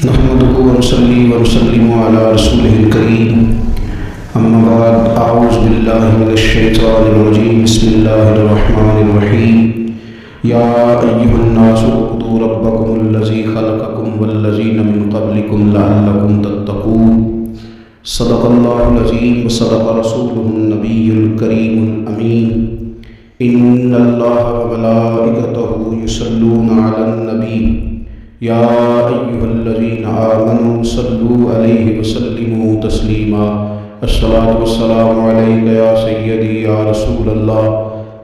نحمده ونصلي ونسلم على رسوله الكريم اما بعد اعوذ بالله من الشيطان الرجيم بسم الله الرحمن الرحيم يا ايها الناس اعبدوا ربكم الذي خلقكم والذين من قبلكم لعلكم تتقون صدق الله العظيم وصدق رسوله النبي الكريم الامين ان الله وملائكته يصلون على النبي یا ایھا الذین آمنوا صلوا علیہ وسلموا تسلیما الصلاۃ والسلام علیک یا سیدی یا رسول اللہ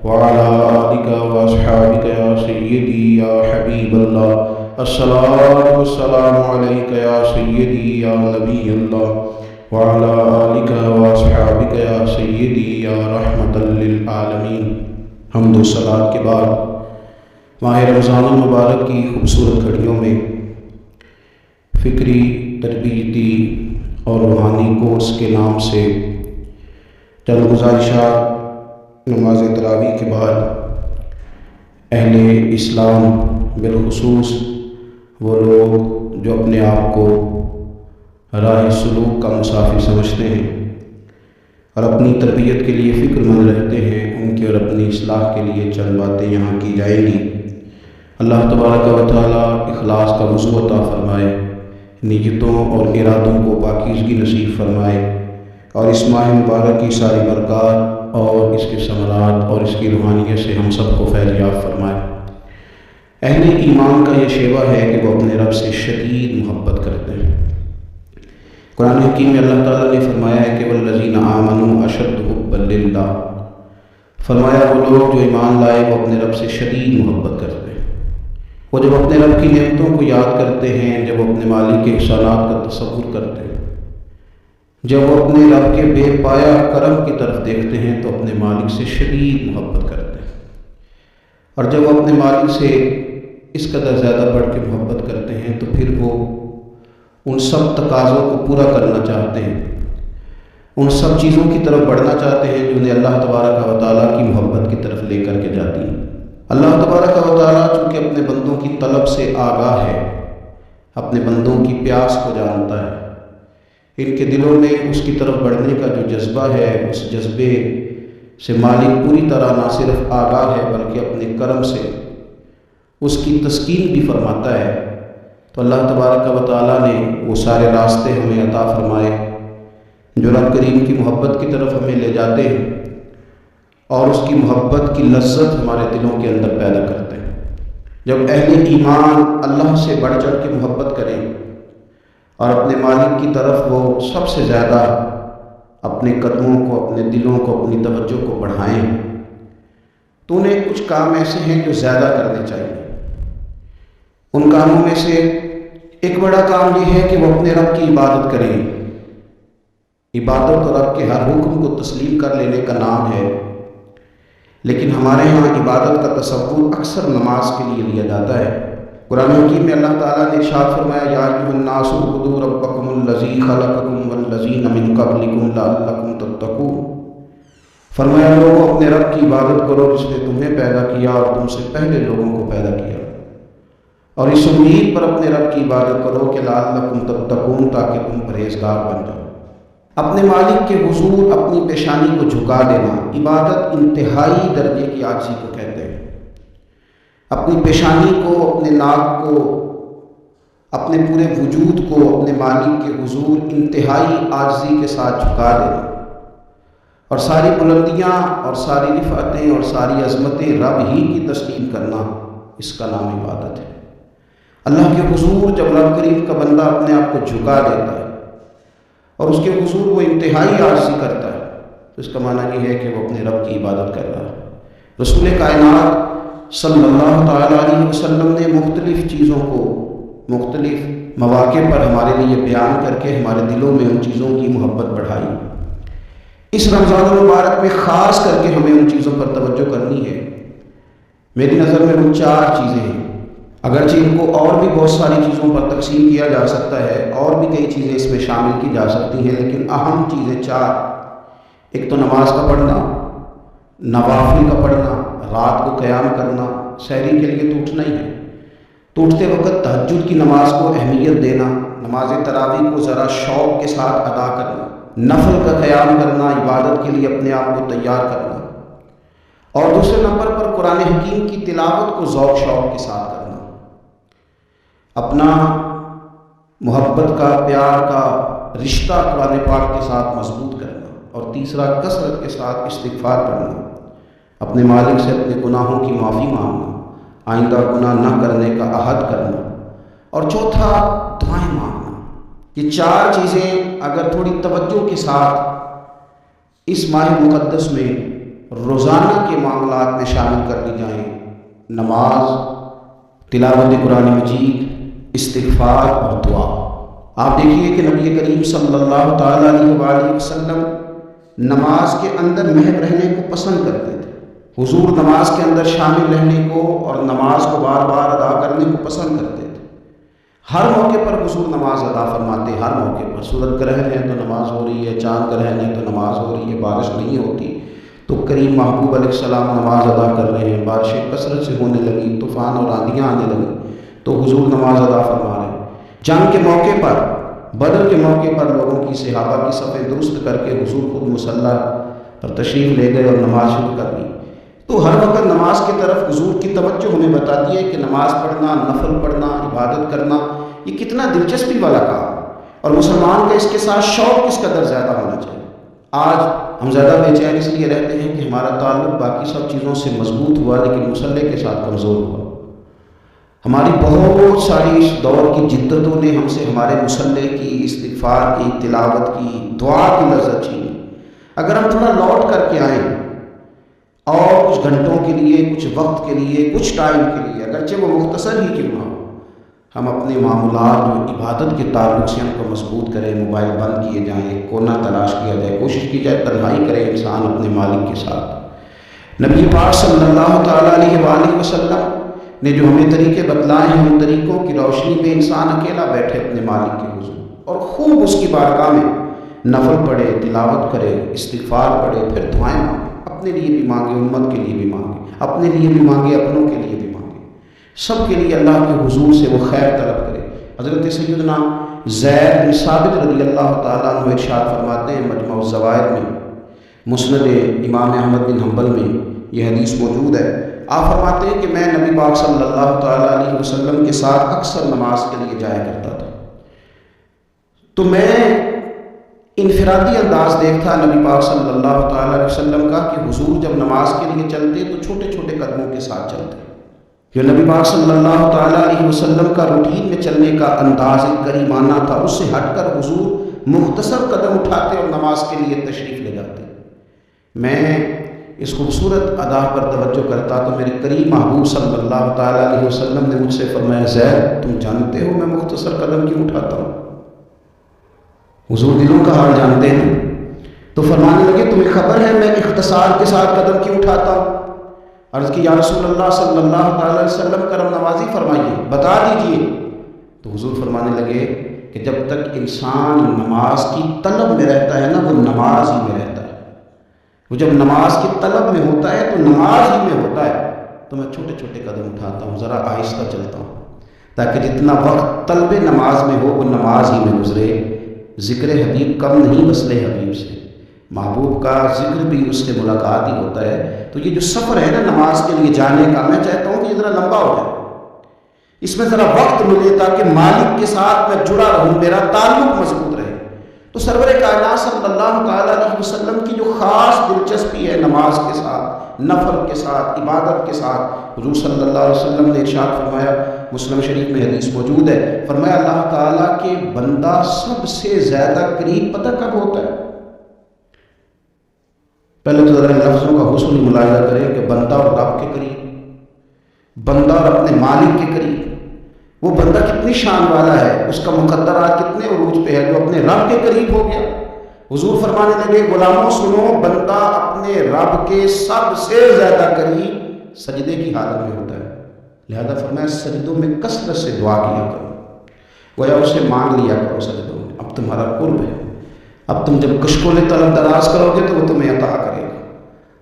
وعلی آلک واصحابک یا سیدی یا حبیب اللہ الصلاۃ والسلام علیک یا سیدی یا نبی اللہ وعلی آلک واصحابک یا سیدی یا رحمۃ للعالمین۔ حمد و صلاۃ کے بعد ماہ رمضان المبارک کی خوبصورت گھڑیوں میں فکری، تربیتی اور روحانی کورس کے نام سے چند گزارشات نماز تراویح کے بعد اہل اسلام بالخصوص وہ لوگ جو اپنے آپ کو راہ سلوک کا مسافر سمجھتے ہیں اور اپنی تربیت کے لیے فکر مند رہتے ہیں، ان کی اور اپنی اصلاح کے لیے چند باتیں یہاں کی جائیں گی۔ اللہ تبارک و تعالیٰ اخلاص کا وضو عطا فرمائے، نیتوں اور ارادوں کو پاکیزگی نصیب فرمائے اور اس ماہ مبارک کی ساری برکات اور اس کے ثمرات اور اس کی روحانیت سے ہم سب کو فیض یاب فرمائے۔ اہل ایمان کا یہ شیوہ ہے کہ وہ اپنے رب سے شدید محبت کرتے ہیں۔ قرآن حکیم میں اللہ تعالیٰ نے فرمایا ہے کہ والذین آمنوا اشد حبا للہ، فرمایا وہ لوگ جو ایمان لائے وہ اپنے رب سے شدید محبت کرتے ہیں۔ وہ جب اپنے رب کی نعمتوں کو یاد کرتے ہیں، جب وہ اپنے مالک کے احسانات کا تصور کرتے ہیں، جب وہ اپنے رب کے بے پایا کرم کی طرف دیکھتے ہیں تو اپنے مالک سے شدید محبت کرتے ہیں، اور جب وہ اپنے مالک سے اس قدر زیادہ بڑھ کے محبت کرتے ہیں تو پھر وہ ان سب تقاضوں کو پورا کرنا چاہتے ہیں، ان سب چیزوں کی طرف بڑھنا چاہتے ہیں جو انہیں اللہ تبارک و تعالیٰ کی محبت کی طرف لے کر کے جاتی ہیں۔ اللہ تبارک و تعالیٰ چونکہ اپنے بندوں کی طلب سے آگاہ ہے، اپنے بندوں کی پیاس کو جانتا ہے، ان کے دلوں میں اس کی طرف بڑھنے کا جو جذبہ ہے، اس جذبے سے مالک پوری طرح نہ صرف آگاہ ہے بلکہ اپنے کرم سے اس کی تسکین بھی فرماتا ہے۔ تو اللہ تبارک و تعالیٰ نے وہ سارے راستے ہمیں عطا فرمائے جو رب کریم کی محبت کی طرف ہمیں لے جاتے ہیں اور اس کی محبت کی لذت ہمارے دلوں کے اندر پیدا کرتے ہیں۔ جب اہل ایمان اللہ سے بڑھ چڑھ کے محبت کریں اور اپنے مالک کی طرف وہ سب سے زیادہ اپنے قدموں کو، اپنے دلوں کو، اپنی توجہ کو بڑھائیں تو انہیں کچھ کام ایسے ہیں جو زیادہ کرنے چاہیے۔ ان کاموں میں سے ایک بڑا کام یہ ہے کہ وہ اپنے رب کی عبادت کریں۔ عبادت اور رب کے ہر حکم کو تسلیم کر لینے کا نام ہے، لیکن ہمارے ہاں عبادت کا تصور اکثر نماز کے لیے لیا جاتا ہے۔ قرآن حکیم میں اللہ تعالیٰ نے ارشاد فرمایا یا ایھا الناس اعبدوا ربکم الذی خلقکم والذین من قبلکم لعلکم تتقون، فرمایا لوگوں اپنے رب کی عبادت کرو جس نے تمہیں پیدا کیا اور تم سے پہلے لوگوں کو پیدا کیا، اور اس امید پر اپنے رب کی عبادت کرو کہ لعلکم تتقون، تاکہ تم پرہیزگار بن جاؤ۔ اپنے مالک کے حضور اپنی پیشانی کو جھکا دینا عبادت انتہائی درجے کی عاجزی کو کہتے ہیں۔ اپنی پیشانی کو، اپنے ناک کو، اپنے پورے وجود کو اپنے مالک کے حضور انتہائی عاجزی کے ساتھ جھکا دینا، اور ساری بلندیاں اور ساری رفعتیں اور ساری عظمتیں رب ہی کی تسلیم کرنا، اس کا نام عبادت ہے۔ اللہ کے حضور جب رب کریم کا بندہ اپنے آپ کو جھکا دیتا ہے اور اس کے حضور وہ انتہائی عاجزی کرتا ہے تو اس کا معنی یہ ہے کہ وہ اپنے رب کی عبادت کر رہا ہے۔ رسول کائنات صلی اللہ تعالیٰ علیہ وسلم نے مختلف چیزوں کو مختلف مواقع پر ہمارے لیے بیان کر کے ہمارے دلوں میں ان چیزوں کی محبت بڑھائی۔ اس رمضان المبارک میں خاص کر کے ہمیں ان چیزوں پر توجہ کرنی ہے۔ میری نظر میں وہ 4 چیزیں ہیں، اگرچہ ان کو اور بھی بہت ساری چیزوں پر تقسیم کیا جا سکتا ہے، اور بھی کئی چیزیں اس میں شامل کی جا سکتی ہیں، لیکن اہم چیزیں 4۔ ایک تو نماز کا پڑھنا، نوافل کا پڑھنا، رات کو قیام کرنا، سحری کے لیے تو اٹھنا ہی ہے، تو اٹھتے وقت تہجد کی نماز کو اہمیت دینا، نماز تراویح کو ذرا شوق کے ساتھ ادا کرنا، نفل کا قیام کرنا، عبادت کے لیے اپنے آپ کو تیار کرنا، اور دوسرے نمبر پر قرآن حکیم کی تلاوت کو ذوق شوق کے ساتھ کرنا، اپنا محبت کا، پیار کا رشتہ قرآن پاک کے ساتھ مضبوط کرنا، اور تیسرا کثرت کے ساتھ استغفار کرنا، اپنے مالک سے اپنے گناہوں کی معافی مانگنا، آئندہ گناہ نہ کرنے کا عہد کرنا، اور چوتھا دعائیں مانگنا۔ یہ چار چیزیں اگر تھوڑی توجہ کے ساتھ اس ماہ مقدس میں روزانہ کے معاملات میں شامل کر دی جائیں، نماز، تلاوت قرآن مجید، استغفار اور دعا۔ آپ دیکھیے کہ نبی کریم صلی اللہ تعالیٰ علیہ وآلہ وسلم نماز کے اندر محو رہنے کو پسند کرتے تھے۔ حضور نماز کے اندر شامل رہنے کو اور نماز کو بار بار ادا کرنے کو پسند کرتے تھے۔ ہر موقع پر حضور نماز ادا فرماتے، ہر موقع پر۔ سورج گرہن ہے تو نماز ہو رہی ہے، چاند گرہن ہے تو نماز ہو رہی ہے، بارش نہیں ہوتی تو کریم محبوب علیہ السلام نماز ادا کر رہے ہیں، بارشیں کثرت سے ہونے لگی، طوفان اور آندھیاں آنے لگی تو حضور نماز ادا فرما رہے ہیں۔ جنگ کے موقع پر، بدر کے موقع پر لوگوں کی صحابہ کی صفیں درست کر کے حضور خود مصلی پر تشریف لے گئے اور نماز شروع کر دی۔ تو ہر وقت نماز کی طرف حضور کی توجہ ہمیں بتاتی ہے کہ نماز پڑھنا، نفل پڑھنا، عبادت کرنا یہ کتنا دلچسپی والا کام ہے، اور مسلمان کا اس کے ساتھ شوق کس قدر زیادہ ہونا چاہیے۔ آج ہم زیادہ بے چین اس لیے رہتے ہیں کہ ہمارا تعلق باقی سب چیزوں سے مضبوط ہوا لیکن مصلی کے ساتھ کمزور ہوا۔ ہماری بہت ساری اس دور کی جدتوں نے ہم سے ہمارے مصلی کی، استغفار کی، تلاوت کی، دعا کی لذت چھینی۔ اگر ہم تھوڑا لوٹ کر کے آئیں اور کچھ گھنٹوں کے لیے، کچھ وقت کے لیے، کچھ ٹائم کے لیے، اگرچہ وہ مختصر ہی کیوں نہ ہو، ہم اپنے معاملات جو عبادت کے تعلق سے ان کو مضبوط کریں، موبائل بند کیے جائیں، ایک کونا تلاش کیا جائے، کوشش کی جائے تنہائی کرے انسان اپنے مالک کے ساتھ۔ نبی پاک صلی اللہ تعالیٰ علیہ وآلہ وسلم نے جو ہمیں طریقے بتلائے ہیں، ان طریقوں کی روشنی میں انسان اکیلا بیٹھے اپنے مالک کے حضور اور خوب اس کی بارگاہ میں نفل پڑھے، تلاوت کرے، استغفار پڑھے، پھر دعائیں مانگے، اپنے لیے بھی مانگے، امت کے لیے بھی مانگے، اپنے لیے بھی مانگے، اپنوں کے لیے بھی مانگے، سب کے لیے اللہ کے حضور سے وہ خیر طلب کرے۔ حضرت سیدنا زید بن ثابت رضی اللہ تعالیٰ عنہ ارشاد فرماتے ہیں، مجمع الزوائد میں، مسند امام احمد بن حنبل میں یہ حدیث موجود ہے۔ آپ فرماتے ہیں کہ میں نبی پاک صلی اللہ تعالیٰ علیہ وسلم کے ساتھ اکثر نماز کے لیے جایا کرتا تھا، تو میں انفرادی انداز دیکھتا نبی پاک صلی اللہ تعالیٰ علیہ وسلم کا کہ حضور جب نماز کے لیے چلتے تو چھوٹے چھوٹے قدموں کے ساتھ چلتے۔ جو نبی پاک صلی اللہ تعالیٰ علیہ وسلم کا روٹین میں چلنے کا انداز ایک کریمانہ تھا، اس سے ہٹ کر حضور مختصر قدم اٹھاتے اور نماز کے لیے تشریف لے جاتے۔ میں اس خوبصورت ادا پر توجہ کرتا تو میرے کریم محبوب صلی اللہ تعالیٰ علیہ وسلم نے مجھ سے فرمایا، زید تم جانتے ہو میں مختصر قدم کیوں اٹھاتا ہوں؟ حضور دلوں کا حال جانتے ہیں، تو فرمانے لگے تمہیں خبر ہے میں اختصار کے ساتھ قدم کیوں اٹھاتا ہوں؟ عرض کی یا رسول اللہ صلی اللہ تعالیٰ علیہ وسلم کرم نوازی فرمائیے، بتا دیجئے۔ تو حضور فرمانے لگے کہ جب تک انسان نماز کی طلب میں رہتا ہے نا، وہ نماز ہی میں رہتا ہے۔ وہ جب نماز کی طلب میں ہوتا ہے تو نماز ہی میں ہوتا ہے۔ تو میں چھوٹے چھوٹے قدم اٹھاتا ہوں، ذرا آہستہ چلتا ہوں، تاکہ جتنا وقت طلب نماز میں ہو وہ نماز ہی میں گزرے۔ ذکر حبیب کم نہیں وصل حبیب سے، محبوب کا ذکر بھی اس سے ملاقات ہی ہوتا ہے۔ تو یہ جو سفر ہے نا نماز کے لیے جانے کا، میں چاہتا ہوں کہ یہ ذرا لمبا ہو جائے، اس میں ذرا وقت ملے تاکہ مالک کے ساتھ میں جڑا رہوں، میرا تعلق مضبوط رہے۔ تو سرور کائنات صلی اللہ تعالیٰ علیہ وسلم کی جو خاص دلچسپی ہے نماز کے ساتھ، نفل کے ساتھ، عبادت کے ساتھ، حضور صلی اللہ علیہ وسلم نے ارشاد فرمایا، مسلم شریف میں حدیث موجود ہے، فرمایا اللہ تعالیٰ کے بندہ سب سے زیادہ قریب پتہ کب ہوتا ہے؟ پہلے تو ذرا لفظوں کا حسن ملاحظہ کریں کہ بندہ اور رب کے قریب، بندہ اور اپنے مالک کے قریب، وہ بندہ کتنی شان والا ہے، اس کا مقدرات کتنے عروج پہ ہے جو اپنے رب کے قریب ہو گیا۔ حضور فرمانے لگے غلاموں سنو، بندہ اپنے رب کے سب سے زیادہ قریب سجدے کی حالت میں ہوتا ہے، لہذا فرمایا سجدوں میں کثرت سے دعا کیا کرو، گویا اسے مانگ لیا کرو سجدوں میں، اب تمہارا قرب ہے، اب تم جب کشکول طلب دراز کرو گے تو وہ تمہیں عطا کرے گا۔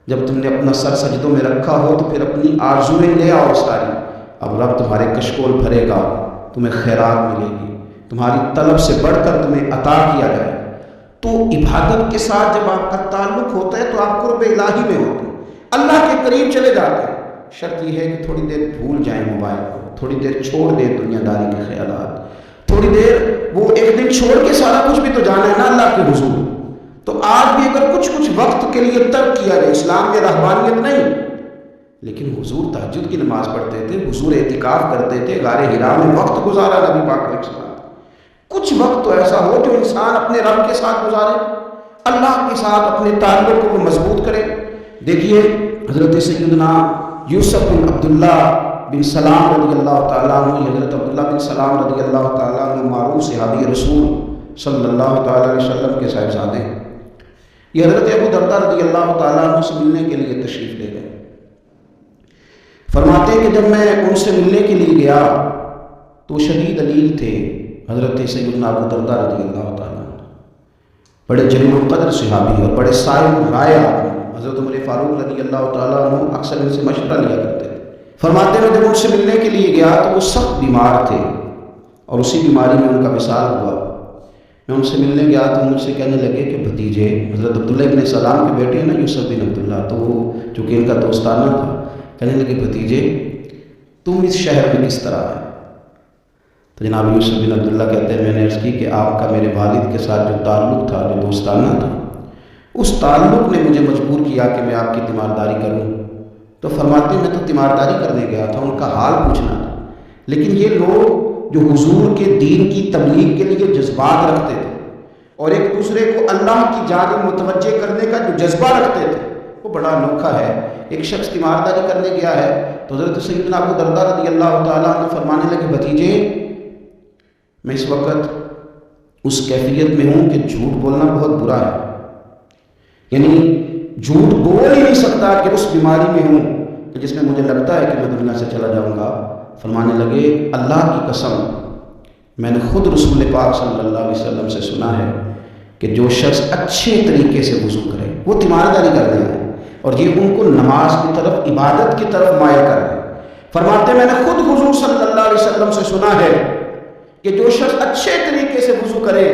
جب تم نے اپنا سر سجدوں میں رکھا ہو تو پھر اپنی آرزویں لے آؤ ساری، اب رب تمہارے کشکول بھرے گا، تمہیں خیرات ملے گی، تمہاری طلب سے بڑھ کر تمہیں عطا کیا جائے۔ تو عبادت کے ساتھ جب آپ کا تعلق ہوتا ہے تو آپ قرب الہی میں ہوتے ہیں، اللہ کے قریب چلے جاتے ہیں۔ شرط یہ ہے کہ تھوڑی دیر بھول جائیں موبائل کو، تھوڑی دیر چھوڑ دیں دنیا داری کے خیالات، تھوڑی دیر وہ ایک دن چھوڑ کے سارا کچھ بھی تو جانا ہے نا اللہ کے حضور۔ تو آج بھی اگر کچھ وقت کے لیے ترک کیا جائے، اسلام میں رہبانیت نہیں، لیکن حضور تہجد کی نماز پڑھتے تھے، حضور اعتکاف کرتے تھے، غار حرا میں وقت گزارا نبی پاک علیہ السلام۔ کچھ وقت تو ایسا ہو جو انسان اپنے رب کے ساتھ گزارے، اللہ کے ساتھ اپنے تعلق کو مضبوط کرے۔ دیکھیے حضرت سیدنا یوسف بن عبداللہ بن سلام رضی اللہ تعالیٰ عنہ، حضرت عبداللہ بن سلام رضی اللہ تعالیٰ عنہ معروف صحابی رسول صلی اللہ تعالیٰ علیہ وسلم کے صاحبزادے، یہ حضرت ابو درداء رضی اللہ تعالیٰ عنہ سے ملنے کے لیے تشریف لے گئے۔ فرماتے ہیں کہ جب میں ان سے ملنے کے لیے گیا تو شدید علیل تھے حضرت سیدنا ابو درداء رضی اللہ تعالیٰ عنہ، بڑے جلیل القدر صحابی اور بڑے صاحب رائے آدمی۔ حضرت عمر فاروق رضی اللہ تعالیٰ عنہ اکثر ان سے مشورہ لیا کرتے تھے۔ فرماتے ہیں جب ان سے ملنے کے لیے گیا تو وہ سخت بیمار تھے اور اسی بیماری میں ان کا وصال ہوا۔ میں ان سے ملنے گیا تو مجھ سے کہنے لگے کہ بھتیجے، حضرت عبداللہ ابن سلام کے بیٹے ہیں نا یوسف بن عبداللہ، تو وہ چونکہ ان کا دوستانہ تھا، کہنے لگے بھتیجے تم اس شہر میں کس طرح ہے؟ تو جناب یوسف بن عبداللہ کہتے ہیں میں نے عرض کی کہ آپ کا میرے والد کے ساتھ جو تعلق تھا، جو دوستانہ تھا، اس تعلق نے مجھے مجبور کیا کہ میں آپ کی تیمارداری کروں۔ تو فرماتے ہیں میں تو تیمارداری کرنے گیا تھا، ان کا حال پوچھنا تھا، لیکن یہ لوگ جو حضور کے دین کی تبلیغ کے لیے جذبات رکھتے تھے اور ایک دوسرے کو اللہ کی جانب متوجہ کرنے کا جو جذبہ رکھتے تھے، وہ بڑا انوکھا ہے۔ ایک شخص تیمارداری کرنے گیا ہے تو حضرت سیدنا ابو درداء رضی اللہ تعالیٰ عنہ فرمانے لگے بھتیجے میں اس وقت اس کیفیت میں ہوں کہ جھوٹ بولنا بہت برا ہے، یعنی جھوٹ بول ہی نہیں سکتا کہ اس بیماری میں ہوں کہ جس میں مجھے لگتا ہے کہ میں دنیا سے چلا جاؤں گا۔ فرمانے لگے اللہ کی قسم میں نے خود رسول پاک صلی اللہ علیہ وسلم سے سنا ہے کہ جو شخص اچھے طریقے سے وضو کرے وہ تیمارداری کر دے ہیں اور یہ ان کو نماز کی طرف، عبادت کی طرف مائل کر دے۔ فرماتے میں نے خود حضور صلی اللہ علیہ وسلم سے سنا ہے کہ جو شخص اچھے طریقے سے وضو کرے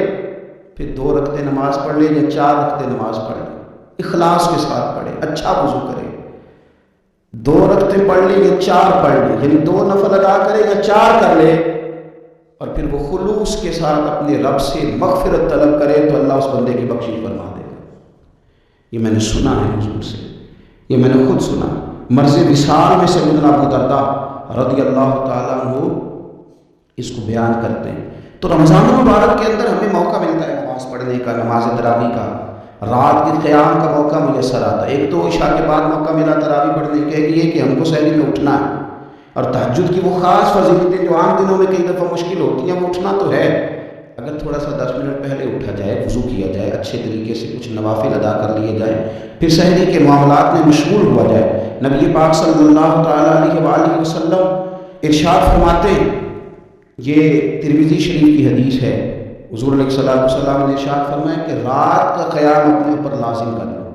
پھر 2 رکعتیں نماز پڑھ لے یا 4 رکعتیں نماز پڑھ لے، اخلاص کے ساتھ پڑھے، اچھا وضو کرے، 2 رکعتیں پڑھ لے یا 4 پڑھ لے، یعنی 2 نفل ادا کرے یا 4 کر لے، اور پھر وہ خلوص کے ساتھ اپنے رب سے مغفرت طلب کرے تو اللہ اس بندے کی بخشش فرما دے گا۔ یہ میں نے سنا ہے حضور سے، یہ میں نے خود سنا۔ مرض وصال میں سیدنا ابو درداء رضی اللہ تعالیٰ عنہ اس کو بیان کرتے ہیں۔ تو رمضان المبارک کے اندر ہمیں موقع ملتا ہے نماز پڑھنے کا، نماز تراویح کا، رات کے قیام کا موقع میسر آتا ہے۔ ایک تو عشاء کے بعد موقع ملا تراویح پڑھنے کے لیے کہ ہم کو سحری میں اٹھنا ہے، اور تہجد کی وہ خاص فضیلتیں جو عام دنوں میں کئی دفعہ مشکل ہوتی ہیں، وہ اٹھنا تو ہے، اگر تھوڑا سا 10 منٹ پہلے اٹھا جائے، وضو کیا جائے، اچھے طریقے سے کچھ نوافل ادا کر لیے جائیں، پھر سحری کے معاملات میں مشغول ہوا جائے۔ نبی پاک صلی اللہ تعالیٰ علیہ وآلہ وسلم ارشاد فرماتے ہیں، یہ ترمذی شریف کی حدیث ہے، حضور علیہ الصلوۃ والسلام نے ارشاد فرمایا کہ رات کا قیام اپنے اوپر لازم کر لو۔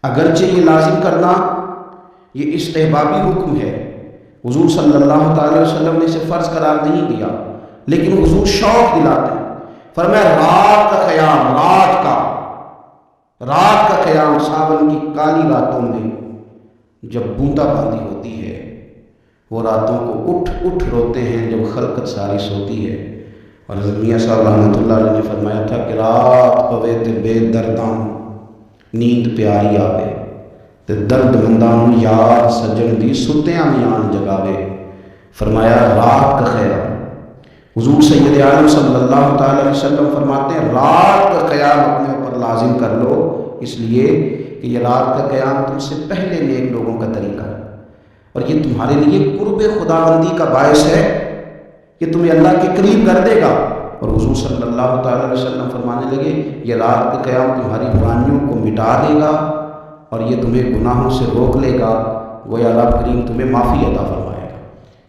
اگرچہ یہ لازم کرنا یہ استحبابی حکم ہے، حضور صلی اللہ تعالی وسلم نے اسے فرض قرار نہیں دیا، لیکن حضور شوق دلاتے ہیں۔ فرمایا رات کا قیام، رات کا قیام، ساون کی کالی راتوں میں جب بوندا باندی ہوتی ہے، وہ راتوں کو اٹھ روتے ہیں جب خلقت ساری سوتی ہے۔ اور حضرت میاں صاحب رحمۃ اللہ علیہ نے فرمایا تھا کہ رات پوے تے بے درداں نیند پیاری آوے تے درد منداں یار سجن دی ستیاں میان جگاوے۔ فرمایا رات کا قیام، حضور سید عالم صلی اللہ تعالی علیہ وسلم فرماتے ہیں رات کا قیام اپنے اوپر لازم کر لو، اس لیے کہ یہ رات کا قیام تم سے پہلے نیک لوگوں کا طریقہ ہے، اور یہ تمہارے لیے قرب خداوندی کا باعث ہے کہ تمہیں اللہ کے قریب کر دے گا۔ اور حضور صلی اللہ تعالی علیہ وسلم فرمانے لگے یہ رات کا قیام تمہاری برائیوں کو مٹا دے گا اور یہ تمہیں گناہوں سے روک لے گا، گویا رب کریم تمہیں معافی عطا فرمائے گا،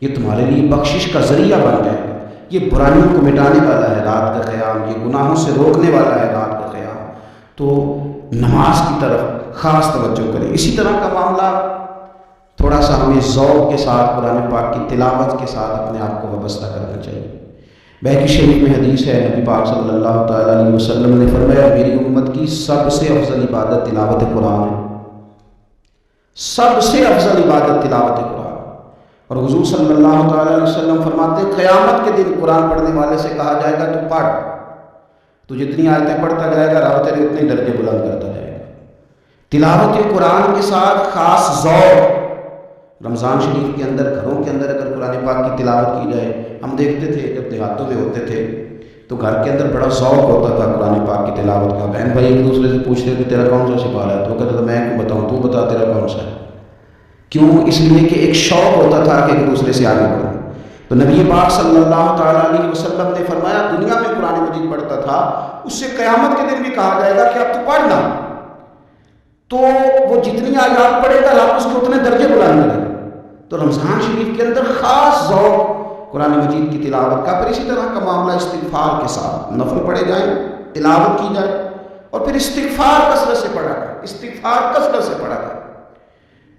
یہ تمہارے لیے بخشش کا ذریعہ بن جائے گا۔ یہ برائیوں کو مٹانے والا ہے رات کا قیام، یہ گناہوں سے روکنے والا ہے رات کا قیام۔ تو نماز کی طرف خاص توجہ کریں۔ اسی طرح کا معاملہ تھوڑا تھوڑا سا ہمیں ذوق کے ساتھ قرآن پاک کی تلاوت کے ساتھ اپنے آپ کو وابستہ کرنا چاہیے۔ بہقی شریف میں حدیث ہے، نبی پاک صلی اللہ تعالیٰ علیہ وسلم نے فرمایا میری امت کی سب سے افضل عبادت تلاوت قرآن ہے، سب سے افضل عبادت تلاوت قرآن۔ اور حضور صلی اللہ تعالیٰ علیہ وسلم فرماتے ہیں قیامت کے دن قرآن پڑھنے والے سے کہا جائے گا تو پڑھ، تو جتنی آیتیں پڑھتا جائے گا رب تیرے اتنے درجے بلند کرتا جائے گا۔ تلاوت قرآن کے ساتھ خاص ذوق، رمضان شریف کے اندر گھروں کے اندر اگر قرآن پاک کی تلاوت کی جائے، ہم دیکھتے تھے جب دیہاتوں میں ہوتے تھے تو گھر کے اندر بڑا ذوق ہوتا تھا قرآن پاک کی تلاوت کا۔ بہن بھائی ایک دوسرے سے پوچھتے تھے تیرا کون سا سپارہ ہے، تو وہ کہتا تھا میں کیوں بتاؤں، تو بتا تیرا کون سا ہے۔ کیوں؟ اس لیے کہ ایک شوق ہوتا تھا کہ ایک دوسرے سے آگے بڑھیں۔ تو نبی پاک صلی اللہ تعالیٰ علیہ وسلم نے فرمایا دنیا میں قرآن مجید پڑھتا تھا، اس سے قیامت کے دن بھی کہا جائے گا کہ اب تو پڑھنا، تو وہ جتنی آیات پڑھے گا رب اس کو اتنے درجے بلند کرے گا۔ تو رمضان شریف کے اندر خاص ذوق قرآن مجید کی تلاوت کا، پھر اسی طرح کا معاملہ استغفار کے ساتھ، نفل پڑھے جائیں، تلاوت کی جائے، اور پھر استغفار کثرت سے پڑھا جائے، استغفار کثرت سے پڑھا جائے۔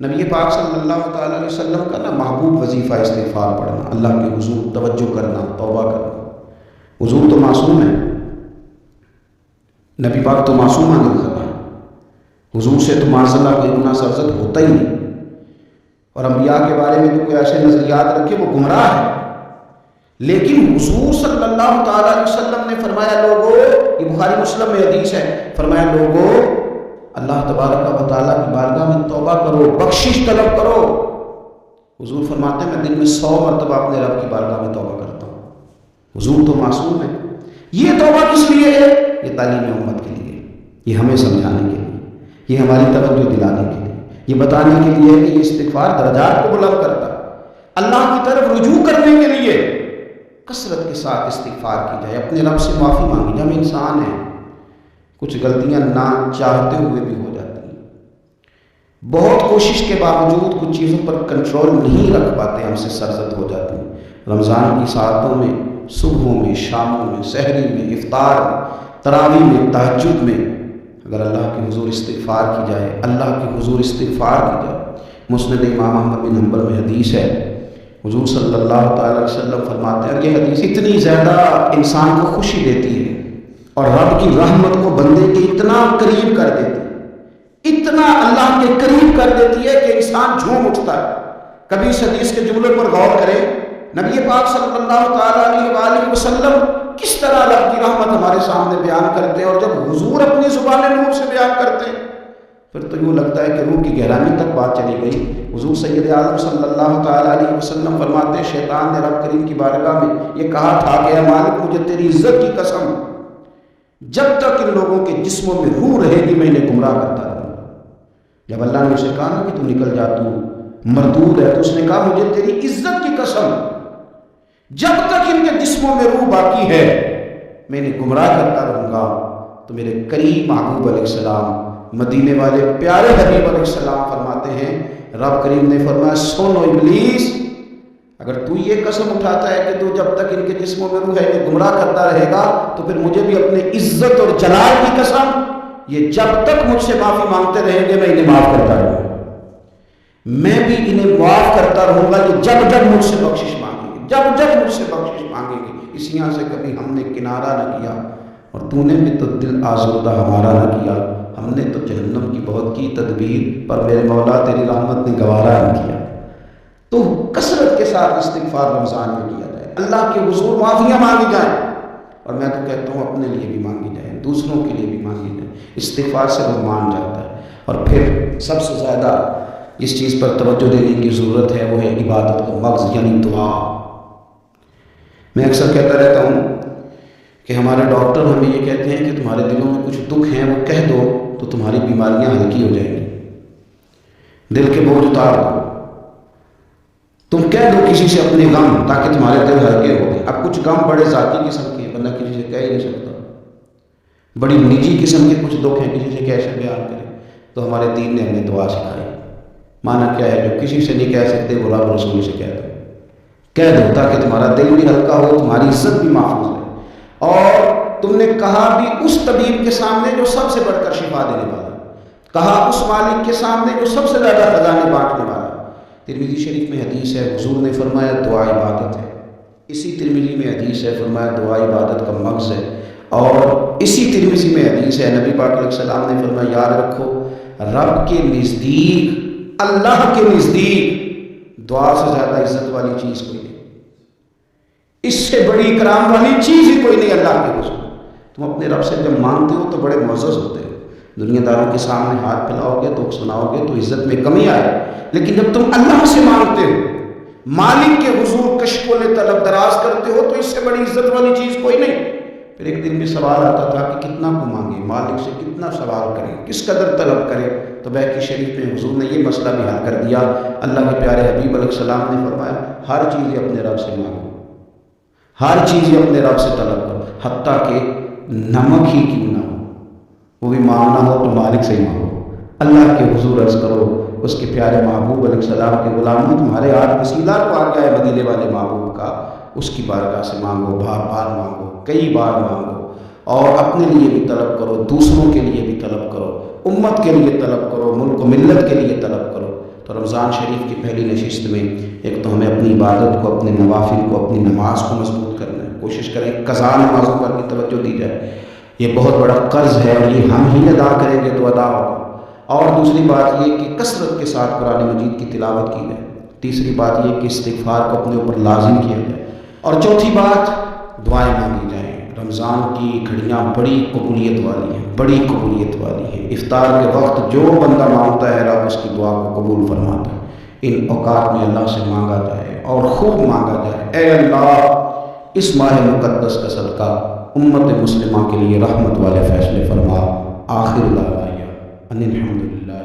نبی پاک صلی اللہ تعالیٰ علیہ وسلم کا محبوب وظیفہ استغفار پڑھنا، اللہ کے حضور توجہ کرنا، توبہ کرنا۔ حضور تو معصوم ہے، نبی پاک تو معصوم عن الخطا، حضور سے تو معاذاللہ کوئی گناہ سرزد ہوتا ہی نہیں، اور انبیاء کے بارے میں تو کوئی ایسے نظریات رکھے وہ گمراہ ہے۔ لیکن حضور صلی اللہ تعالیٰ علیہ وسلم نے فرمایا لوگوں، یہ بخاری مسلم میں حدیث ہے، فرمایا لوگوں اللہ تبارک و تعالیٰ کی بارگاہ میں توبہ کرو، بخشش طلب کرو۔ حضور فرماتے ہیں میں دن میں 100 مرتبہ اپنے رب کی بارگاہ میں توبہ کرتا ہوں۔ حضور تو معصوم ہے۔ یہ توبہ کس لیے ہے؟ یہ تعلیم امت کے لیے، یہ ہمیں سمجھانے کے لیے، یہ ہماری توجہ دلانے کے لیے، یہ بتانے کے لیے کہ یہ استغفار درجات کو بلند کرتا ہے۔ اللہ کی طرف رجوع کرنے کے لیے کثرت کے ساتھ استغفار کی جائے، اپنے رب سے معافی مانگی جائے۔ ہم انسان ہیں، کچھ غلطیاں نہ چاہتے ہوئے بھی ہو جاتی ہیں، بہت کوشش کے باوجود کچھ چیزوں پر کنٹرول نہیں رکھ پاتے، ہم سے سرزد ہو جاتی ہیں۔ رمضان کی ساعتوں میں، صبحوں میں، شاموں میں، سحری میں، افطار میں، تراویح میں، تہجد میں اگر اللہ کے حضور استغفار کی جائے، اللہ کے حضور استغفار کی جائے۔ مسند امام احمد بن حنبل میں حدیث ہے، حضور صلی اللہ تعالیٰ علیہ وسلم فرماتے ہیں، یہ حدیث اتنی زیادہ انسان کو خوشی دیتی ہے اور رب کی رحمت کو بندے کے اتنا قریب کر دیتی ہے، اتنا اللہ کے قریب کر دیتی ہے کہ انسان جھوم اٹھتا ہے۔ کبھی اس حدیث کے جملے پر غور کریں، نبی پاک صلی اللہ تعالیٰ علیہ وآلہ وسلم کس طرح رب کی رحمت ہمارے سامنے بیان کرتے ہیں، اور جب حضور اپنی زبان نور سے بیان کرتے ہیں پھر تو یوں لگتا ہے کہ روح کی گہرانی تک بات چلی گئی۔ حضور سید عالم صلی اللہ تعالیٰ علیہ وسلم فرماتے ہیں شیطان نے رب کریم کی بارگاہ میں یہ کہا تھا کہ اے مالک مجھے تیری عزت کی قسم، جب تک ان لوگوں کے جسموں میں روح رہے گی میں انہیں گمراہ کرتا رہوں گا۔ جب اللہ نے اسے کہا نا کہ تو نکل جا، تو مردود ہے، تو اس نے کہا مجھے تیری عزت کی قسم، جب تک ان کے جسموں میں روح باقی ہے میں انہیں گمراہ کرتا رہوں گا۔ تو میرے قریب محبوب علیہ السلام، مدینے والے پیارے حبیب علیہ السلام فرماتے ہیں، رب کریم نے فرمایا سنو ابلیس، اگر تو یہ قسم اٹھاتا ہے کہ تو جب تک ان کے جسموں میں روح ہے انہیں گمراہ کرتا رہے گا، تو پھر مجھے بھی اپنے عزت اور جلال کی قسم، یہ جب تک مجھ سے معافی مانگتے رہیں گے میں انہیں معاف کرتا رہوں گا، میں بھی انہیں معاف کرتا رہوں گا، یہ جب جب مجھ سے بخشش مانگیں گے، جب جب مجھ سے بخشش مانگیں گے۔ اس یہاں سے کبھی ہم نے کنارہ نہ کیا، اور تو نے بھی تو دل آزردہ ہمارا نہ کیا، ہم نے تو جہنم کی بہت کی تدبیر، پر میرے مولا تیری رحمت نے گوارا نہ کیا۔ تو کثرت کے ساتھ استغفار رمضان میں کیا جائے، اللہ کے حضور معافیاں مانگی جائیں، اور میں تو کہتا ہوں اپنے لیے بھی مانگی جائیں، دوسروں کے لیے بھی مانگی جائیں۔ استغفار سے وہ مان جاتا ہے۔ اور پھر سب سے زیادہ اس چیز پر توجہ دینے کی ضرورت ہے، وہ ہے عبادت کا مغز، یعنی دعا۔ میں اکثر کہتا رہتا ہوں کہ ہمارے ڈاکٹر ہمیں یہ کہتے ہیں کہ تمہارے دلوں میں کچھ دکھ ہیں وہ کہہ دو تو تمہاری بیماریاں ہلکی ہو جائیں گی، دل کے بوجھ اتار دو، تم کہہ دو کسی سے اپنے غم تاکہ تمہارے دل ہلکے ہو گئے۔ اب کچھ غم بڑے ذاتی قسم کے بندہ کسی سے کہہ ہی نہیں سکتا، بڑی نجی قسم کے کچھ دکھ ہیں کسی سے کیسے بیان کرے، تو ہمارے دین نے ہمیں دعا سکھائی۔ مانا کیا ہے؟ جو کسی سے نہیں کہہ سکتے وہ رب رسول سے کہہ دو تاکہ تمہارا دل بھی ہلکا ہو، تمہاری عزت بھی محفوظ ہے۔ اور تم نے کہا بھی اس طبیب کے سامنے جو سب سے بڑھ کر شفا دینے والا، کہا اس مالک کے سامنے جو سب سے زیادہ خزانے بانٹنے والا، ترمذی شریف میں حدیث ہے، حضور نے فرمایا دعا عبادت ہے۔ اسی ترمذی میں حدیث ہے، فرمایا دعا عبادت کا مغز ہے۔ اور اسی ترمذی میں حدیث ہے، نبی پاک علیہ السلام نے فرمایا یاد رکھو رب کے نزدیک، اللہ کے نزدیک دعا سے زیادہ عزت والی چیز کوئی نہیں، اس سے بڑی کرام والی چیز ہی کوئی نہیں اللہ کے حضور۔ تم اپنے رب سے جب مانگتے ہو تو بڑے معزز ہوتے ہو، دنیا داروں کے سامنے ہاتھ پھیلاؤ گے تو سناؤ گے تو عزت میں کمی آئے، لیکن جب تم اللہ سے مانگتے ہو، مالک کے حضور کشکول طلب دراز کرتے ہو، تو اس سے بڑی عزت والی چیز کوئی نہیں۔ پھر ایک دن میں سوال آتا تھا کہ کتنا کو مانگے، مالک سے کتنا سوال کریں، کس قدر طلب کریں، تو بیہقی شریف میں حضور نے یہ مسئلہ بھی حل کر دیا۔ اللہ کے پیارے حبیب علیہ السلام نے فرمایا ہر چیز اپنے رب سے مانگو، ہر چیز اپنے رب سے طلب کرو، حتیٰ کہ نمک ہی کیوں نہ ہو، وہ بھی مانگنا ہو تو مالک سے ہی مانگو۔ اللہ کے حضور عرض کرو اس کے پیارے محبوب علیہ السلام کے غلاموں، تمہارے ہاتھ وسیلہ کو آ گیا ہے مدینے والے محبوب کا، اس کی بارگاہ سے مانگو، بار بار مانگو، کئی بار مانگو، اور اپنے لیے بھی طلب کرو، دوسروں کے لیے بھی طلب کرو، امت کے لیے طلب کرو، ملک و ملت کے لیے طلب کرو۔ تو رمضان شریف کی پہلی نشست میں ایک تو ہمیں اپنی عبادت کو، اپنے نوافل کو، اپنی نماز کو مضبوط کرنا ہے، کوشش کریں قضا نمازوں پر بھی توجہ دی جائے، یہ بہت بڑا قرض ہے اور یہ ہم ہی ادا کریں گے تو ادا ہوگا۔ اور دوسری بات یہ کہ کثرت کے ساتھ قرآن مجید کی تلاوت کی جائے۔ تیسری بات یہ کہ استغفار کو اپنے اوپر لازم کیا جائے۔ اور چوتھی بات دعائیں مانگی جائیں۔ رمضان کی گھڑیاں بڑی قبولیت والی ہیں، بڑی قبولیت والی ہیں۔ افطار کے وقت جو بندہ مانگتا ہے رب اس کی دعا کو قبول فرماتا ہے۔ ان اوقات میں اللہ سے مانگا جائے اور خوب مانگا جائے، اے اللہ اس ماہ مقدس کا صدقہ امت مسلمہ کے لیے رحمت والے فیصلے فرما۔ آخر دعوانا ان الحمدللہ۔